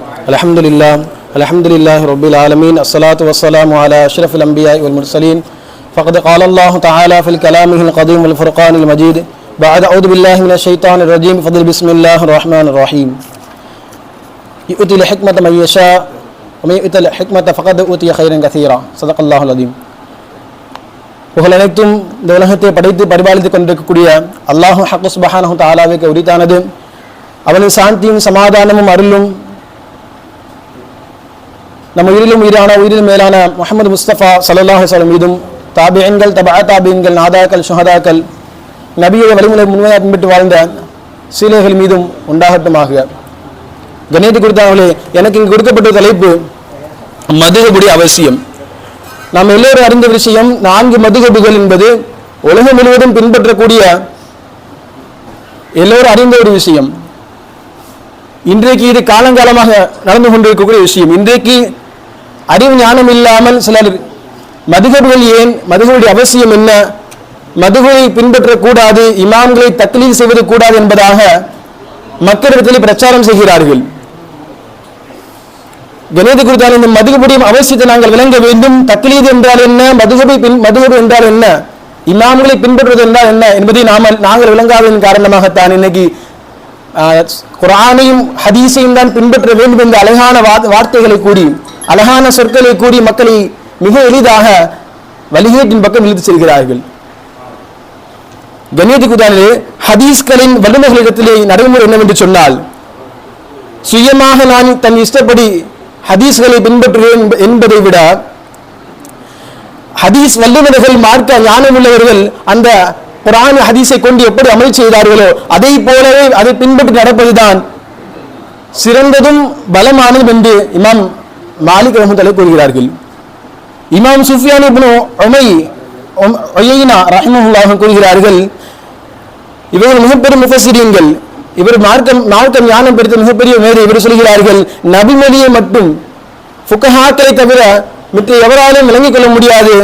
Alhamdulillah Rabbil Alamin. Assalatu wassalamu ala ashrafil anbiya'i wal mursalin. Faqad qala Allah ta'ala fil kalamihil qadim wal furqanil majid. Ba'da a'udhu billahi minash shaitanir rajim. Fadl bismillahir rahmanir rahim. Yu'til hikmata man yasha wa man yu'til hikmata faqad utiya khairan katsira. Sadaqallahul azim. புகழ் அனைத்தும் இந்த உலகத்தை படைத்து பரிபாலித்துக் கொண்டிருக்கக்கூடிய அல்லாஹ் ஹக்கு சுப்ஹானஹு தஆலாவுக்கு உரித்தானது. அவனின் சாந்தியும் சமாதானமும் அருளும் நம்ம உயிரிலும் உயிரான உயிரிலும் மேலான முஹம்மது முஸ்தபா ஸல்லல்லாஹு அலைஹி வஸல்லம் மீதும் தாபிஈன்கள் தபா தாபிஈன்கள் நாதாக்கள் ஷுஹதாக்கள் நபியுடைய வழிமுறை முன்மையாக பின்பற்றி வாழ்ந்த சீலைகள் மீதும் உண்டாகட்டுமாக. கண்ணியத்தை கொடுத்தாங்களே, எனக்கு இங்கு கொடுக்கப்பட்ட தலைப்பு மதுஹபுடைய அவசியம். நாம் எல்லோரும் அறிந்த விஷயம், 4 மதுஹபுகள் என்பது உலகம் முழுவதும் பின்பற்றக்கூடிய எல்லோரும் அறிந்த ஒரு விஷயம். இன்றைக்கு இது காலங்காலமாக நடந்து கொண்டிருக்கக்கூடிய விஷயம். இன்றைக்கு அறிவு ஞானம் இல்லாமல் சிலர் மதுஹபுகள் ஏன், மதுஹபுடைய அவசியம் என்ன, மதுஹபை பின்பற்றக்கூடாது, இமாம்களை தக்லீத் செய்வது கூடாது என்பதாக மக்களிடத்தில் பிரச்சாரம் செய்கிறார்கள். கணித குறித்தால் இந்த மதுஹபுடைய அவசியத்தை நாங்கள் விளங்க வேண்டும். தக்லீத் என்றால் என்ன, மதுஹப் என்றால் என்ன, இமாம்களை பின்பற்றுவது என்றால் என்ன என்பதை நாங்கள் விளங்காததன் காரணமாகத்தான் இன்னைக்கு குர்ஆனையும் ஹதீஸையும் தான் பின்பற்ற வேண்டும் என்ற அழகான வார்த்தைகளை கூறி, அழகான சொற்களை கூறி மக்களை மிக எளிதாக வழிகேட்டின் பக்கம் இழுத்து செல்கிறார்கள். கண்ணியத்துக்குதானே ஹதீஸ்களின் வல்லுநர்களிடத்திலே நடைமுறை என்னவென்று சொன்னால், சுயமாக நான் தன் இஷ்டப்படி ஹதீஸ்களை பின்பற்றுவேன் என்பதை விட, ஹதீஸ் வல்லுநர்கள் மார்க்க ஞானம் உள்ளவர்கள் அந்த குர்ஆன் ஹதீஸை கொண்டு எப்படி அமல் செய்தார்களோ அதை போலவே அதை பின்பற்றி நடப்பதுதான் சிறந்ததும் பலமானதும் என்று இமாம் மாலிக் ரஹ்மத்துல்லாஹி கூறுகிறார்கள். இமாம் சுஃபியான் இப்னு உயைனா ரஹ்மத்துல்லாஹி கூறுகிறார்கள், இவர்கள் மிகப்பெரிய முஃபஸ்ஸிரீன்கள், இவர் மார்க்கம் ஞானம் பெற்ற மிகப்பெரிய மேதை. இவர் சொல்கிறார்கள், நபிமொழியை மட்டும் ஃபுகஹாக்களை தவிர மற்ற எவராலும் விளங்கிக் கொள்ள முடியாது,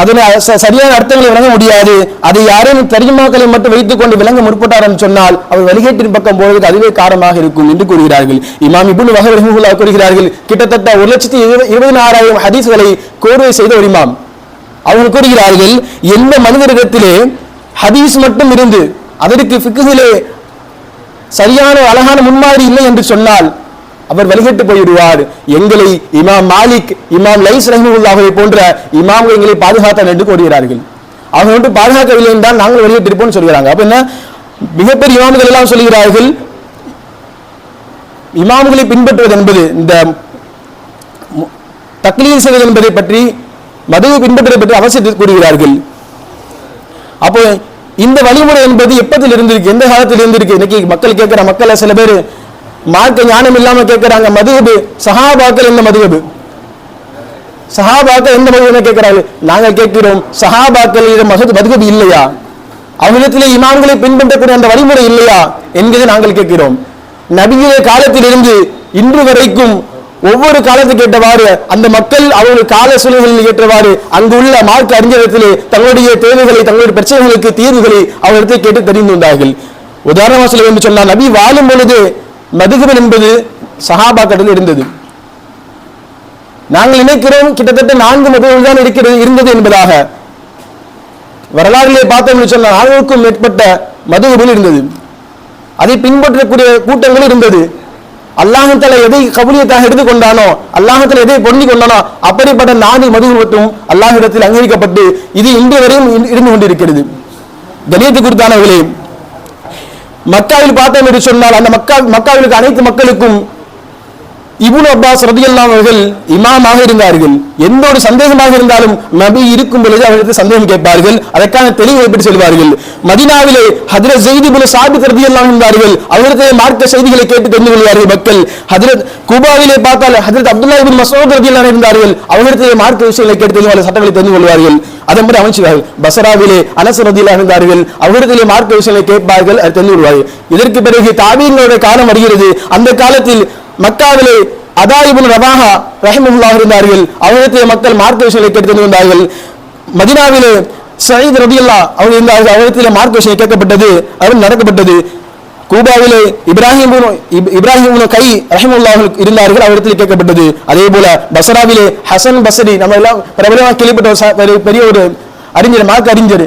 அதனை சரியான அர்த்தங்களை விளங்க முடியாது. அதை யாரும் தர்ஜுமாக்களை மட்டும் வைத்துக் கொண்டு விளங்க முற்பட்டார் என்று சொன்னால் அவர் வழிகேட்டின் பக்கம் போவதற்கு அதுவே காரணமாக இருக்கும் என்று கூறுகிறார்கள். இமாம் இப்னு வஹப் ரஹ்மத்துல்லாஹி கூறுகிறார்கள், கிட்டத்தட்ட 1,26,000 ஹதீஸ்களை கோர்வை செய்த ஒரு இமாம். அவர்கள் கூறுகிறார்கள், எந்த மனிதரிடத்திலே ஹதீஸ் மட்டும் இருந்து அதற்கு ஃபிக்ஹிலே சரியான அழகான முன்மாதிரி இல்லை என்று சொன்னால் அவர் வழிகட்டு போய்விடுவார். எங்களை இமாம் மாலிக், இமாம் லைஸ் ரஹ்மத்துல்லாஹி போன்ற இமாம்கள் எங்களை பாதுகாத்தார் என்று கூறுகிறார்கள். அவங்க வந்து பாதுகாக்கவில்லை என்றால் நாங்கள் வெளியிட்டிருப்போம் சொல்கிறாங்க. அப்ப என்ன, மிகப்பெரிய இமாம்கள் எல்லாம் சொல்கிறார்கள், இமாம்களை பின்பற்றுவது என்பது, இந்த தக்லீத் செய்வது என்பதை பற்றி, மதுவை பின்பற்றுவதை பற்றி அவசியத்தை கூறுகிறார்கள். அப்போ இந்த வழிமுறை என்பது எப்பத்தில் இருந்திருக்கு, எந்த காலத்தில் இருந்திருக்கு? இன்னைக்கு மக்கள் கேட்கிற மக்கள் சில பேர் மார்க்க ஞானம் இல்லாம கேட்கிறாங்க, மதுஹப் சஹாபாக்கள் எந்த மதுஹப், சஹாபாக்கள் எந்த மதுஹப் கேட்கிறார்கள். நாங்கள் கேட்கிறோம், சஹாபாக்கள் மதுஹப் இல்லையா, அவங்களிடத்திலே இமாம்களை பின்பற்றக்கூடிய அந்த வழிமுறை இல்லையா என்கிறதை நாங்கள் கேட்கிறோம். நபியுடைய காலத்திலிருந்து இன்று வரைக்கும் ஒவ்வொரு காலத்துக்கு ஏற்றவாறு அந்த மக்கள் அவருடைய கால சூழல்களில் ஏற்றவாறு அங்குள்ள மார்க்க அறிஞரிடத்திலே தங்களுடைய தேவைகளை, தங்களுடைய பிரச்சனைகளுக்கு தீர்வுகளை அவரிடத்தை கேட்டு தெரிந்து வந்தார்கள். உதாரணமாக சொல்ல வேண்டும் சொன்னால், நபி வாழும் பொழுது மதுஹப் என்பது சஹாபாக்களில் இருந்தது. நாங்கள் நினைக்கிறோம் கிட்டத்தட்ட 4 மதுஹப் தான் இருந்தது என்பதாக. வரலாறுகளை பார்த்தோம் என்று சொன்னால் 4க்கும் மேற்பட்ட மதுஹப் இருந்தது. அதை பின்பற்றக்கூடிய கூட்டங்கள் இருந்தது. அல்லாஹ் தஆலா எதை கபூலியத்தாக எடுத்துக்கொண்டானோ, அல்லாஹ் தஆலா எதை பொருந்திக் கொண்டானோ அப்படிப்பட்ட 4 மதுஹப் மட்டும் அல்லாஹ்விடத்தில் அங்கீகரிக்கப்பட்டு இது இன்று வரையும் இருந்து கொண்டிருக்கிறது. கணியத்துக்கு உரித்தானவர்களே, மக்காவில் பார்த்தோம் என்று சொன்னால் அந்த மக்காவிலுக்கு அனைத்து மக்களுக்கும் இப்னு அப்பாஸ் ரலியல்லாஹு அவர்கள் இமாமாக இருந்தார்கள். எந்த ஒரு சந்தேகமாக இருந்தாலும் நபி இருக்கும் பொழுது அவர்களுக்கு சந்தேகம் கேட்பார்கள், அதற்கான தெளிவை எப்படி சொல்வார்கள். மதீனாவிலே ஹஜ்ரத் ஸைத் இப்னு சாபித் ரலியல்லாஹு இருந்தார்கள், அவர்களுடைய மார்க்க செய்திகளை கேட்டு தெரிந்து கொள்வார்கள் மக்கள். ஹஜ்ரத் குபாவிலே பார்த்தால் ஹஜ்ரத் அப்துல்லாஹ் இப்னு மஸ்ஊத் ரலியல்லாஹு இருந்தார்கள், அவர்களுடைய மார்க்க விஷயங்களை கேட்டு தெரிந்து சட்டங்களை தெரிந்து கொள்வார்கள். அதன்படி அமைச்சுவார்கள். பஸ்ராவிலே அனஸ் ரலியல்லாஹு இருந்தார்கள், அவர்களுடைய மார்க்க விஷயங்களை கேட்பார்கள், அதை தெரிந்து கொள்வார்கள். இதற்கு பிறகு தாபீன்களுடைய காலம் வருகிறது. அந்த காலத்தில் மக்காவிலே அதா இப்னு ரவாஹா ரஹிமஹுல்லாஹ் இருந்தார்கள், அவர்களுடைய மக்கள் மார்க்க விஷயங்களை கேட்டு தெரிந்து வந்தார்கள். மதீனாவிலே ஸயீத் ரலியல்லாஹு அவங்க இருந்தார்கள், அவர்களுடைய மார்க்க விஷயம் கேட்கப்பட்டது, அது நடக்கப்பட்டது. கூபாவிலே இப்ராஹிம் கை ரஹிமுல்லாஹ் இருந்தார்கள், அவரிடத்தில் கேட்கப்பட்டது. அதே போல பஸ்ராவிலே ஹசன் பஸ்ரி, நம்ம எல்லாம் பிரபலமாக கேள்விப்பட்ட பெரிய ஒரு அறிஞர், மார்க்க அறிஞர்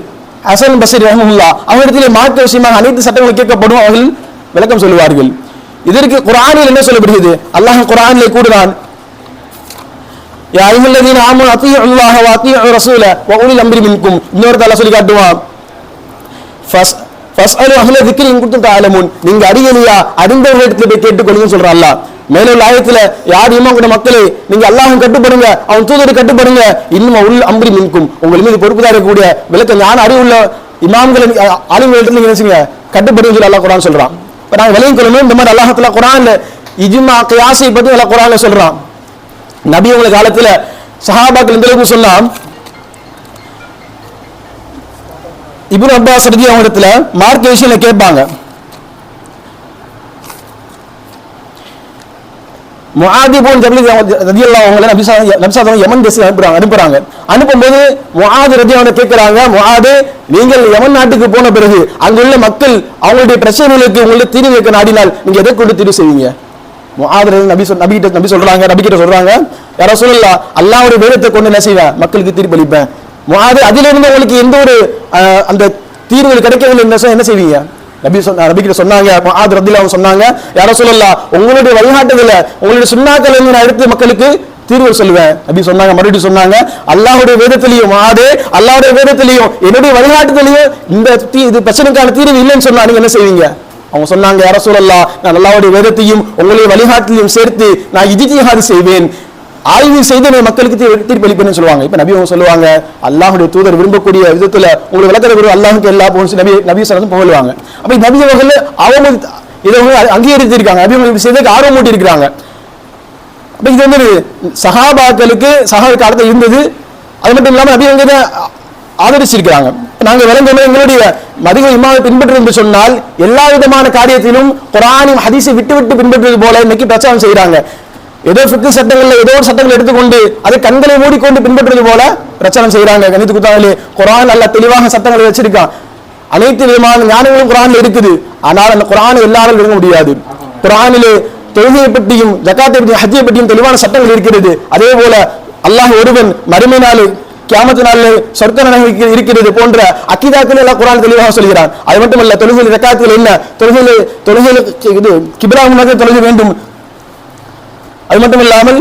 ஹசன் பஸ்ரி ரஹிமுல்லா, அவரிடத்திலே மார்க்க விஷயமாக அனைத்து சட்டங்களும் கேட்கப்படும், அவர்கள் விளக்கம் சொல்லுவார்கள். இதற்கு குர்ஆனில் என்ன சொல்லப்படுகிறது? அல்லாஹ் குர்ஆனிலே கூறுகிறான், யா அய்யுஹல்லதீன ஆமனு அத்தீஉல்லாஹ வ அத்தீஉர் ரசூல வ உலில் அம்ரி மின்கும். இன்னொரு தஆலா சொல்லி காட்டுவான், ஃபஸ்அலு அஹ்ல ذிக்ரி இன் குன்தும் தஅலமூன், நீங்க அறியலையா அறிந்தவர்களிடத்தில் போய் கேட்டுக்கொள்ளுங்கன்னு சொல்றான் அல்லாஹ். மேலும் ஆயத்துல யார் ஈமான் கொண்ட மக்களே, நீங்க அல்லாஹ்வுக்கு கட்டுப்படுங்க, அவன் தூதருக்கு கட்டுப்படுங்க, இன்னும் உல் அம்ரி மின்கும், உங்கள் மீது பொறுப்புதார கூடிய விளக்க ஞான அறிவுள்ள இமாம்கள் ஆலிம்களிடத்தில் நீங்க நினைச்சீங்க கட்டுப்படுங்க சொல்லி அல்லாஹ் குர்ஆன் சொல்றான். இப்ப நாங்க விளங்கிக் கொள்ளணும், இந்த மாதிரி அல்லாஹ் தஆலா குர்ஆன்ல இஜ்மா கியாஸை பத்தி அல்லாஹ் குர்ஆன்ல சொல்றான். நபி உங்க காலத்துல சஹாபாக்கள் இந்த அளவுக்கு சொன்னா, இப்னு அப்பாஸ் ரலியல்லாஹு இடத்துல மார்க்க விஷயங்களை கேட்பாங்க. முஆத் இப்னு ஜபல் ரலியல்லாஹு அன்ஹு நபி ஸல்லல்லாஹு யமன் தேசம் அனுப்புறாங்க. அனுப்பும்போது முஆத் ரலியல்லாஹு அன்ஹு கேட்கறாங்க, முஆத் நீங்கள் யமன் நாட்டுக்கு போன பிறகு அங்குள்ள மக்கள் அவங்களுடைய பிரச்சனைகளுக்கு உங்களுடைய தீர்வு வைக்க நாடினால் நீங்க எதை கொண்டு தீர்வு செய்வீங்க? முஆத் நபி சொல்றாங்க, நபி கிட்ட சொல்றாங்க, யா ரசூலல்லாஹ், அல்லாஹ்வுடைய வேதத்தை கொண்டு என்ன செய்வேன்? மக்களுக்கு தீர்ப்பளிப்பேன். முஆத் அதிலிருந்து உங்களுக்கு எந்த ஒரு அந்த தீர்வுகள் கிடைக்கவில்லை என்ன செய்வீங்க? நபி கிட்ட சொன்னாங்க, முஆத் ரலியல்லாஹு அன்ஹு சொன்னாங்க, யா ரசூலல்லாஹ், உங்களுடைய வழிகாட்டுதல உங்களுடைய சுன்னாக்களை நான் எடுத்து மக்களுக்கு தீர்வு சொல்லுவேன். நபி சொன்னாங்க, மறுபடியும் சொன்னாங்க, அல்லாஹ்வுடைய வேதத்திலையும் முஆத், அல்லாஹ்வுடைய வேதத்திலையும் என்னுடைய வழிகாட்டுதலையும் இது பிரச்சனைக்கான தீர்வு இல்லைன்னு சொன்னா நீங்க என்ன செய்வீங்க? அவங்க சொன்னாங்க, யா ரசூலல்லாஹ், நான் அல்லாஹ்வுடைய வேதத்தையும் உங்களுடைய வழிகாட்டுதலையும் சேர்த்து நான் இஜ்திஹாத் செய்வேன், ஆய்வு செய்து மக்களுக்கு தீர்ப்பளிப்பேன்னு சொல்லுவாங்க. இப்ப நபி அவங்க சொல்லுவாங்க, அல்லாஹ்வுடைய தூதர் விரும்பக்கூடிய விதத்துல உங்களுக்கு விளக்கத்தை அல்லாஹ்வுக்கு எல்லா போன்னு நபி ஸல்லல்லாஹு புகழுவாங்க. அப்ப நபி அவர்கள் அவங்க இதை அங்கீகரித்து இருக்காங்க, நபி அவங்க செய்ததுக்கு ஆர்வம் ஊட்டி இருக்கிறாங்க. அப்ப இது வந்து சஹாபாக்களுக்கு சஹாபா காலத்துல இருந்தது. அது மட்டும் இல்லாம நபி அவங்க ஆதரிச்சிருக்கிறாங்க. நாங்க விளங்கணும், எங்களுடைய மதிக இமாமை பின்பற்று என்று சொன்னால் எல்லா விதமான காரியத்திலும் குர்ஆனும் ஹதீஸை விட்டு விட்டு பின்பற்றுவது போல இன்னைக்கு பிரச்சாரம் செய்யறாங்க. ஏதோ ஃபிக்ஹ் சட்டங்கள்ல ஏதோ ஒரு சட்டங்களை எடுத்துக்கொண்டு அதை கண்களை மூடிக்கொண்டு பின்பற்றுவது போல பிரச்சாரம் செய்யறாங்க. கணித்து குத்தாங்களே, குர்ஆன் நல்ல தெளிவாக சட்டங்களை வச்சிருக்கான், அனைத்து விதமான ஞானங்களும் குர்ஆன்ல இருக்குது. ஆனால் அந்த குர்ஆனை எல்லாரும் விளங்க முடியாது. குர்ஆனிலே தொழுகையை பற்றியும் ஜகாத்தை பற்றியும் ஹஜ்ஜை பற்றியும் தெளிவான சட்டங்கள் இருக்கிறது. அதே போல அல்லாஹ் ஒருவன் மறுமை நாள் கியாமத் நாளில் சொர்க்க நரகம் இருக்கிறது போன்ற அக்கீதாக்கள் எல்லாம் குர்ஆன் தெளிவாக சொல்கிறான். அது மட்டுமல்ல, தொழுகையில் ஜகாத்தில் என்ன, தொழுகையில் இது கிப்லா முன்னாடி தொழுக வேண்டும். அது மட்டும் இல்லாமல்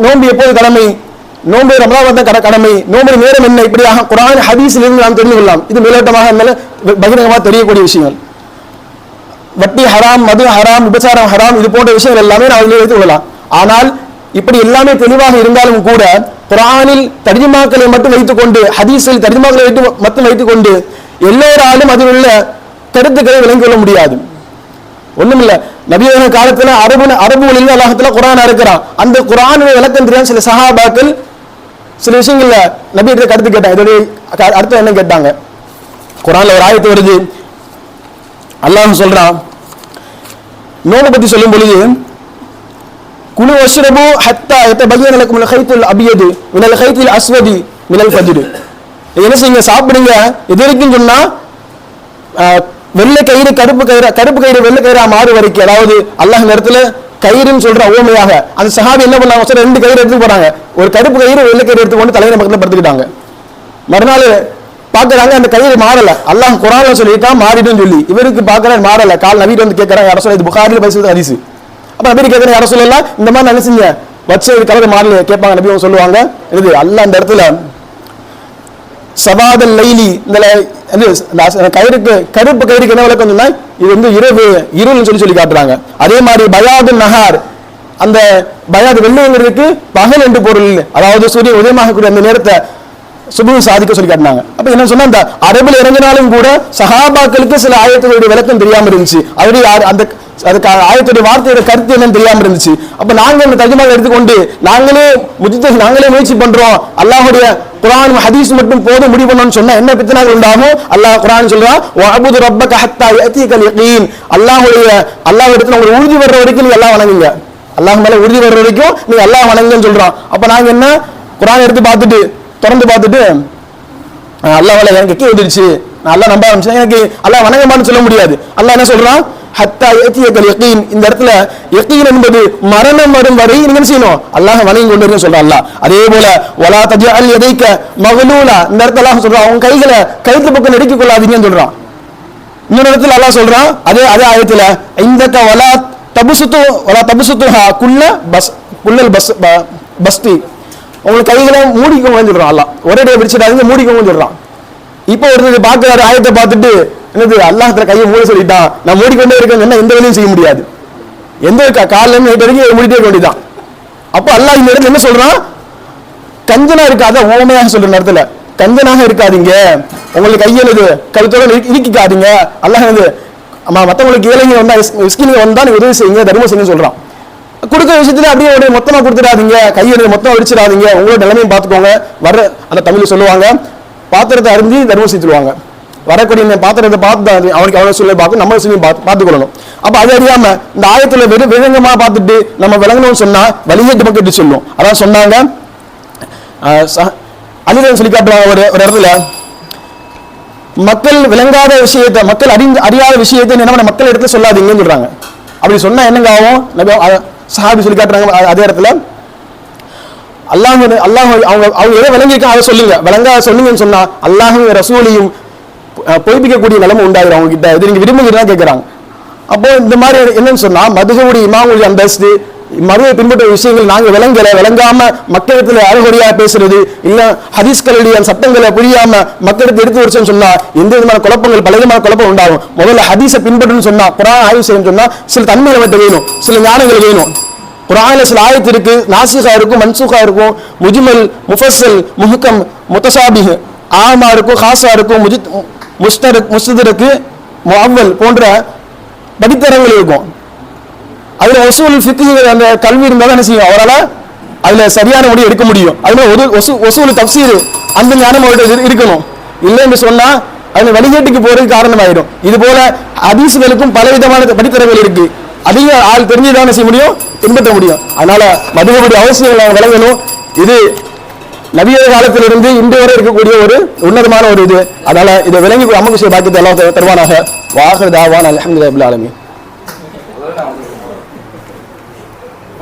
நோன்பு எப்போது கடமை, நோன்பு ரமலான் தான் கடமை, நோன்பு நேரம் என்ன, இப்படியாக குர்ஆன் ஹதீஸில் இருந்து நாம் தெரிந்து கொள்ளலாம். இது மேலோட்டமாக பகிரங்கமாக தெரியக்கூடிய விஷயங்கள். வட்டி ஹராம், மது ஹராம், விபச்சாரம் ஹராம், இது போன்ற விஷயங்கள் எல்லாமே நாம் அதில் வைத்துக் கொள்ளலாம். ஆனால் இப்படி எல்லாமே தெளிவாக இருந்தாலும் கூட குர்ஆனில் தர்ஜுமாக்களை மட்டும் வைத்துக் கொண்டு, ஹதீஸில் தர்ஜுமாக்களை மட்டும் வைத்துக் கொண்டு எல்லோராலும் அதில் உள்ள கருத்துக்களை விளங்கிக் கொள்ள முடியாது. ஒண்ணுமில்ல, நபியோட காலத்துல அரபு மொழியில அல்லாஹ்வுல குர்ஆன் இருக்கிறான். அந்த குர்ஆனுடைய விளக்கம் தெரியாத சில சஹாபாக்கள் சில விஷயங்கள்ல நபியிட்ட கருத்து கேட்டாங்க. இதோடைய அர்த்தம் என்ன கேட்டாங்க? குர்ஆன்ல ஒரு ஆயத்து வருது, அல்லாஹ் சொல்றான், நோன்பு பத்தி சொல்லும் பொழுது, குலு வஷ்ரபு ஹத்தா யதபய்யன லக்குமுல் கைத்துல் அபியது மினல் கைத்தில் அஸ்வதி மினல் ஃபஜ்ர். என்ன செய்யுங்க? சாப்பிடுங்க. எது வரைக்கும் சொன்னா வெள்ளை கயிறு கருப்பு கயிறு வெள்ளை கயிறா மாறு வரைக்கும். அதாவது அல்லாஹ் நேரத்துல கயிறுன்னு சொல்ற ஓமையாக அந்த சஹாபி என்ன பண்ணாங்க? ரெண்டு கயிறு எடுத்து போறாங்க, ஒரு கருப்பு கயிறு வெள்ளை கயிறு எடுத்து கொண்டு தலையில பக்கத்துல படுத்துக்கிட்டாங்க. மறுநாள் பாக்குறாங்க, அந்த கயிறு மாறல. அல்லாஹ் குர்ஆன்ல சொல்லிட்டான் மாறிடும் சொல்லி. இவருக்கு பாக்குறாரு மாறல. கால் நபி வந்து கேட்கறாங்க, யா ரசூலல்லாஹ், இது புகாரில பேசுறது ஹதீஸ். அப்ப நபி கேட்கறாங்க, யா ரசூலல்லாஹ், இந்த மாதிரி நினைச்சீங்க வச்ச கலர் மாறல கேட்பாங்க. நபி அவங்க சொல்லுவாங்க, இது அல்லாஹ் அந்த இடத்துல சபாதல் லைலி, இந்த கயிறுக்கு கருப்பு கயிறுக்கு என்ன விளக்கம் சொன்னா இது வந்து இருள்னு சொல்லி காட்டுறாங்க. அதே மாதிரி பயாது நஹார், அந்த பயாது வெள்ளைங்கிறதுக்கு பகல் என்று பொருள். அதாவது சூரியன் உதயமாகக்கூடிய அந்த நேரத்தை சுபஹ் சாதிக்க சொல்லி காட்டினாங்க. அப்ப என்ன சொன்னா, அந்த அரபுல இறங்கினாலும் கூட சஹாபாக்களுக்கு சில ஆயத்துகளுடைய விளக்கம் தெரியாம இருந்துச்சு, அவருடைய அந்த அதுக்கு ஆயத்துடைய வார்த்தையோட கருத்து என்னன்னு தெரியாம இருந்துச்சு. அப்ப நாங்க இந்த தர்ஜுமாவை எடுத்துக்கொண்டு நாங்களே முயற்சி பண்றோம், அல்லாஹ்வுடைய குர்ஆன் ஹதீஸ் மட்டும் போதும் முடிவு பண்ணணும்னு சொன்னா என்ன பித்னாக்கள் உண்டாகும்? அல்லாஹ் குர்ஆன் சொல்றான், வஅபுது ரப்பக ஹத்தா யஅதிகல் யகீன். அல்லாஹ் இடத்துல உங்களுக்கு உறுதி வர்ற வரைக்கும் நீங்க அல்லாஹ் வணங்குங்க, அல்லாஹ் மேல உறுதி வர்ற வரைக்கும் நீங்க அல்லாஹ் வணங்குங்கன்னு சொல்றான். அப்ப நாங்க என்ன குர்ஆன் எடுத்து பார்த்துட்டு திறந்து பார்த்துட்டு அல்லாஹ்வால எனக்கு எக்கி வந்துருச்சு, நான் அல்லாஹ் நம்ப ஆரம்பிச்சேன், எனக்கு அல்லாஹ் வணங்கமான்னு சொல்ல முடியாது. அல்லாஹ் என்ன சொல்றான், ஹத்தா யத்தியக்கல் யகீன். இந்த இடத்துல யகீன் என்பது மரணம் வரும் வரை நீங்க என்ன செய்யணும், அல்லாஹ் வணங்கி கொண்டு இருக்கணும் சொல்றான் அல்லாஹ். அதே போல வலா தஜஅல் யதைக மக்லூலா, இந்த இடத்துல அல்லாஹ் சொல்றான் உன் கைகளை கழுத்து பக்கம் நெருக்கிக் கொள்ளாதீங்கன்னு சொல்றான். இன்னொரு இடத்துல அல்லாஹ் சொல்றான் அதே ஆயத்துல இந்தக வலா தபசுத்துஹா குல்லல் பஸ்தி, உங்களுக்கு கைகளை மூடிக்கோங்கன்னு சொல்றான் அல்லாஹ். ஒரேடியா பிடிச்சிடாதீங்க, மூடிக்கோங்கன்னு சொல்றான். இப்போ ஒருத்தர் பார்க்கிறாரு ஆயத்தை பார்த்துட்டு, என்னது அல்லாஹ்ல கையை மூட சொல்லிட்டான், நான் மூடிக்கொண்டே இருக்கேன், என்ன எந்த வேலையும் செய்ய முடியாது, எந்த காலையில இருந்து நைட் வரைக்கும் மூடிட்டே இருக்க வேண்டியதான். அப்போ அல்லாஹ் இந்த இடத்துல என்ன சொல்றான், கஞ்சனா இருக்காத, ஓமையாக சொல்ற நேரத்துல கஞ்சனாக இருக்காதீங்க, உங்களுக்கு கையெழுது கழுத்தோட இறுக்கிக்காதீங்க. அல்லாஹ் வந்து மற்றவங்களுக்கு ஏழைங்க வந்தா மிஸ்கின்கள் வந்தா நீங்க உதவி செய்யுங்க, தர்மம் செய்யுங்க சொல்றான். கொடுக்குற விஷயத்துல அப்படியே உடனே மொத்தமா கொடுத்துடாதீங்க, கையை மொத்தமா அடிச்சிடாதீங்க, உங்களோட நிலைமையும் பார்த்துக்கோங்க. வர்ற அந்த தமிழ் சொல்லுவாங்க, பாத்திரத்தை அறிஞ்சு தர்மம் செய்துருவாங்க. வரக்கூடிய இந்த பாத்திரத்தை பார்த்து அவனுக்கு அவனை சொல்லி பார்த்து நம்ம சொல்லி பார்த்துக்கொள்ளணும். அப்ப அது அறியாம இந்த ஆயத்துல வெறும் விலங்கமா பார்த்துட்டு நம்ம விளங்கணும்னு சொன்னா வழிகேட்டு மக்கள் சொல்லும். அதான் சொன்னாங்க, அலிரன் சொல்லி காட்டுவாங்க ஒரு இடத்துல, மக்கள் விளங்காத விஷயத்தை, மக்கள் அறியாத விஷயத்தை என்ன மக்கள் இடத்துல சொல்லாதீங்கன்னு சொல்றாங்க. அப்படி சொன்னா என்னங்க ஆகும், சஹாபி சொல்லி காட்டுறாங்க அதே இடத்துல, அல்லாஹ் அவங்க எதை விளங்கிருக்கா அதை சொல்லுங்க, விளங்காத சொன்னீங்கன்னு சொன்னா அல்லாஹும் ரசூலையும் பொய்ப்பிக்கக்கூடிய நிலைமை உண்டாயிரும் அவங்க கிட்ட. இது நீங்க விரும்புகிறதா கேட்கிறாங்க. அப்போ இந்த மாதிரி என்னன்னு சொன்னா மதுகவுடைய இமாமுடைய அந்தஸ்து, மதுவை பின்பற்ற விஷயங்கள் நாங்க விளங்காம மக்களிடத்துல அறகுறையா பேசுறது, இல்ல ஹதீஸ்களுடைய சட்டங்களை புரியாம மக்களுக்கு எடுத்து வச்சோன்னு சொன்னா எந்த விதமான குழப்பங்கள், பல விதமான குழப்பம் உண்டாகும். முதல்ல ஹதீஸை பின்பற்றுன்னு சொன்னா, குர்ஆன் ஆய்வு செய்யணும்னு சொன்னா சில தன்மைகள் அவற்றை வேணும், சில ஞானங்கள் வேணும். குர்ஆன்ல சில ஆயத்து இருக்கு, நாசிகா இருக்கும், மன்சூகா இருக்கும், முஜ்மல், முஃபஸ்ஸல், முஹ்கம், முத்தசாபிஹ், ஆமா இருக்கும், காசா இருக்கும், முஸ்தருக்கு, முஅவ்வல் போன்ற படித்தரங்கள் இருக்கும். அதுல உசூல் ஃபிக்ஹ் அந்த கல்வி இருந்தாலும் என்ன செய்யும், அவரால் அதுல சரியான முடிவு எடுக்க முடியும். அதுல உசூல் தஃப்சீர் அந்த ஞானம் அவர்கிட்ட இருக்கணும். இல்லைன்னு சொன்னா அது வழிகேட்டுக்கு போறதுக்கு காரணமாயிடும். இது போல ஹதீஸ்களுக்கும் பல விதமான படித்தரங்கள் இருக்கு, அதையும் ஆள் தெரிஞ்சுதான் செய்ய முடியும், பின்பற்ற முடியும். அதனால மதுவுடைய அவசியங்களை விளங்கணும். இது நபிய காலத்திலிருந்து இன்று வரை இருக்கக்கூடிய ஒரு உன்னதமான ஒரு இது. அதனால இதை விளங்கி அமர்வு செய்ய பாக்கியத்தை எல்லாம் தருவானாக. வாஹிர் தாவான் அல்ஹம்துலில்லாஹி ரப்பில் ஆலமீன்.